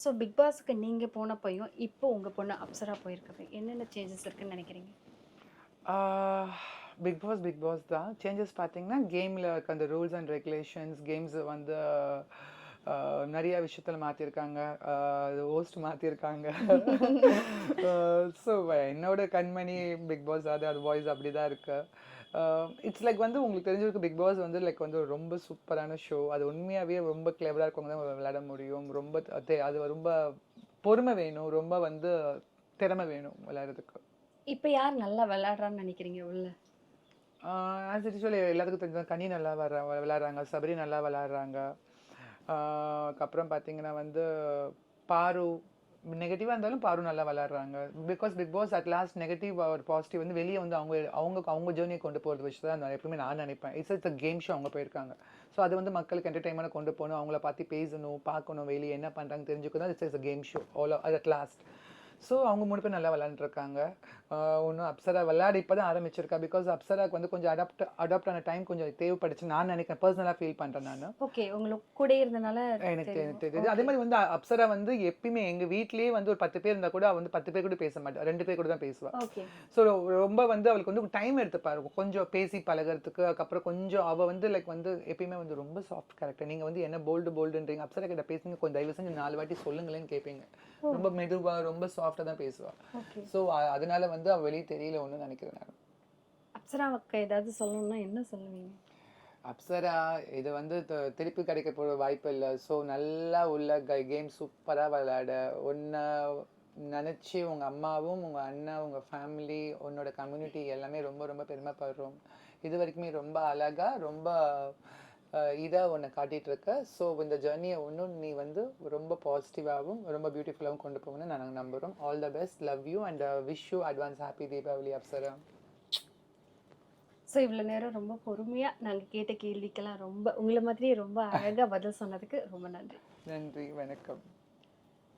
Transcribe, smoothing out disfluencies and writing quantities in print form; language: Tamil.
ஸோ பிக் பாஸ்க்கு நீங்க போனப்பயும், இப்போ உங்க பொண்ணு அப்சரா போயிருக்கப்ப என்னென்ன சேஞ்சஸ் இருக்குன்னு நினைக்கிறீங்க? பிக் பாஸ் தான். சேஞ்சஸ் பார்த்தீங்கன்னா, கேம்ல இருக்க அந்த ரூல்ஸ் அண்ட் ரெகுலேஷன்ஸ், கேம்ஸ் வந்து நெறைய விஷயத்துல மாத்திருக்காங்க. ஹோஸ்ட் மாத்திருக்காங்க. ஸோ என்னோட கண்மணி பிக் பாஸ் அது வாய்ஸ் அப்படிதான் இருக்கு. இட்ஸ் லைக் வந்து உங்களுக்கு தெரிஞ்சிருக்கு பிக் பாஸ் வந்து லைக் வந்து ரொம்ப சூப்பரான ஷோ. அது உண்மையாவே ரொம்ப கிளெவரா இருக்கவங்க தான் விளையாட முடியும். ரொம்ப அது ரொம்ப பொறுமை வேணும். ரொம்ப வந்து திறமை வேணும் விளையாடுறதுக்கு. இப்ப யார் நல்லா விளையாடுறான்னு நினைக்கிறீங்க உள்ள? ஆஸ் யூசுவல் எல்லாத்துக்கும் தெரிஞ்சது கனி நல்லா விளையாடுறாங்க, சபரி நல்லா விளையாடுறாங்க. அதுக்கப்புறம் பார்த்தீங்கன்னா வந்து பாரு நெகட்டிவாக இருந்தாலும் பாரு நல்லா விளையாடுறாங்க. Because Bigg Boss at last negative ஒரு பாசிட்டிவ் வந்து வெளியே வந்து அவங்க அவங்க அவங்க ஜேர்னியை கொண்டு போகிறது வச்சு தான் நான் எப்பவுமே நான் நினைப்பேன். இட்ஸ் கேம் ஷோ அவங்க போயிருக்காங்க. ஸோ அது வந்து மக்களுக்கு என்டர்டைன்மெண்ட் கொண்டு போகணும், அவங்கள பார்த்து பேசணும், பார்க்கணும், வெளியே என்ன பண்ணுறாங்க தெரிஞ்சுக்கணும். It's game show all at last. So அவங்க 3 பேர் நல்லா விளையாண்டுருக்காங்க. ஒன்றும் அப்சரா விளையாட இப்போ தான் ஆரம்பிச்சிருக்கா. பிகாஸ் அப்சராக்கு வந்து கொஞ்சம் அடாப்ட் ஆன டைம் கொஞ்சம் தேவைப்படுச்சு நான் நினைக்கிறேன். பர்சனலாக ஃபீல் பண்ணுறேன் நான். ஓகே. உங்களுக்கு கூடயே இருந்தனால எனக்கு தெரியும். தெரியுது. அதே ஓகே. மாதிரி வந்து அப்சரா வந்து எப்பயுமே எங்க வீட்லயே வந்து ஒரு 10 பேர் இருந்தா கூட அவ வந்து 10 பேர் கூட பேச மாட்டா. 2 பேர் கூட தான் பேசுவா. ஓகே. ஸோ ரொம்ப வந்து அவளுக்கு வந்து டைம் எடுத்துப்பா. கொஞ்சம் பேசி பழகுறதுக்கு. அதுக்கப்புறம் கொஞ்சம் அவ வந்து லைக் வந்து எப்பயுமே வந்து ரொம்ப சாஃப்ட் கேரக்டர். நீங்க வந்து என்ன போல்டுன்றீங்க. அப்சரா கிட்ட பேசுங்க கொஞ்சம் தயவு செஞ்சு 4 வாட்டி சொல்லுங்களேன்னு கேட்பீங்க. ஓ! ரொம்ப மெதுவா, ரொம்ப சாஃப்ட்டா தான் பேசுவா. ஓகே. ஸோ அதனால வந்து அவ வெளிய தெரியல ஒண்ணுன்னு நினைக்கிறேன் நான். அப்சராவுக்கு ஏதாவது சொல்லணும்னா என்ன சொல்லுவீங்க? அப்சரா இது வந்து திருப்பி கிடைக்க போற வாய்ப்பு இல்லை. ஸோ நல்லா உள்ள கேம் சூப்பரா விளையாட உன்னை நினைச்சு உங்க அம்மாவும் உங்க அண்ணா உங்க ஃபேமிலி உன்னோட கம்யூனிட்டி எல்லாமே ரொம்ப ரொம்ப பெருமைப்படுறோம். இது வரைக்குமே ரொம்ப அழகா ரொம்ப இதா உன்னை காட்டிட்டு இருக்க. ஸோ இந்த ஜேர்னியை இன்னும் நீ வந்து ரொம்ப பாசிட்டிவாகவும் ரொம்ப பியூட்டிஃபுல்லாகவும் கொண்டு போகணும்னு நாங்கள் நம்புகிறோம். All the best, love you and wish you advance happy Deepavali Apsara. So இவ்வளோ நேரம் ரொம்ப பொறுமையா நாங்க கேட்ட கேள்விக்கெல்லாம் ரொம்ப உங்கள மாதிரியே ரொம்ப அழகா பதில் சொன்னதுக்கு ரொம்ப நன்றி. நன்றி, வணக்கம்.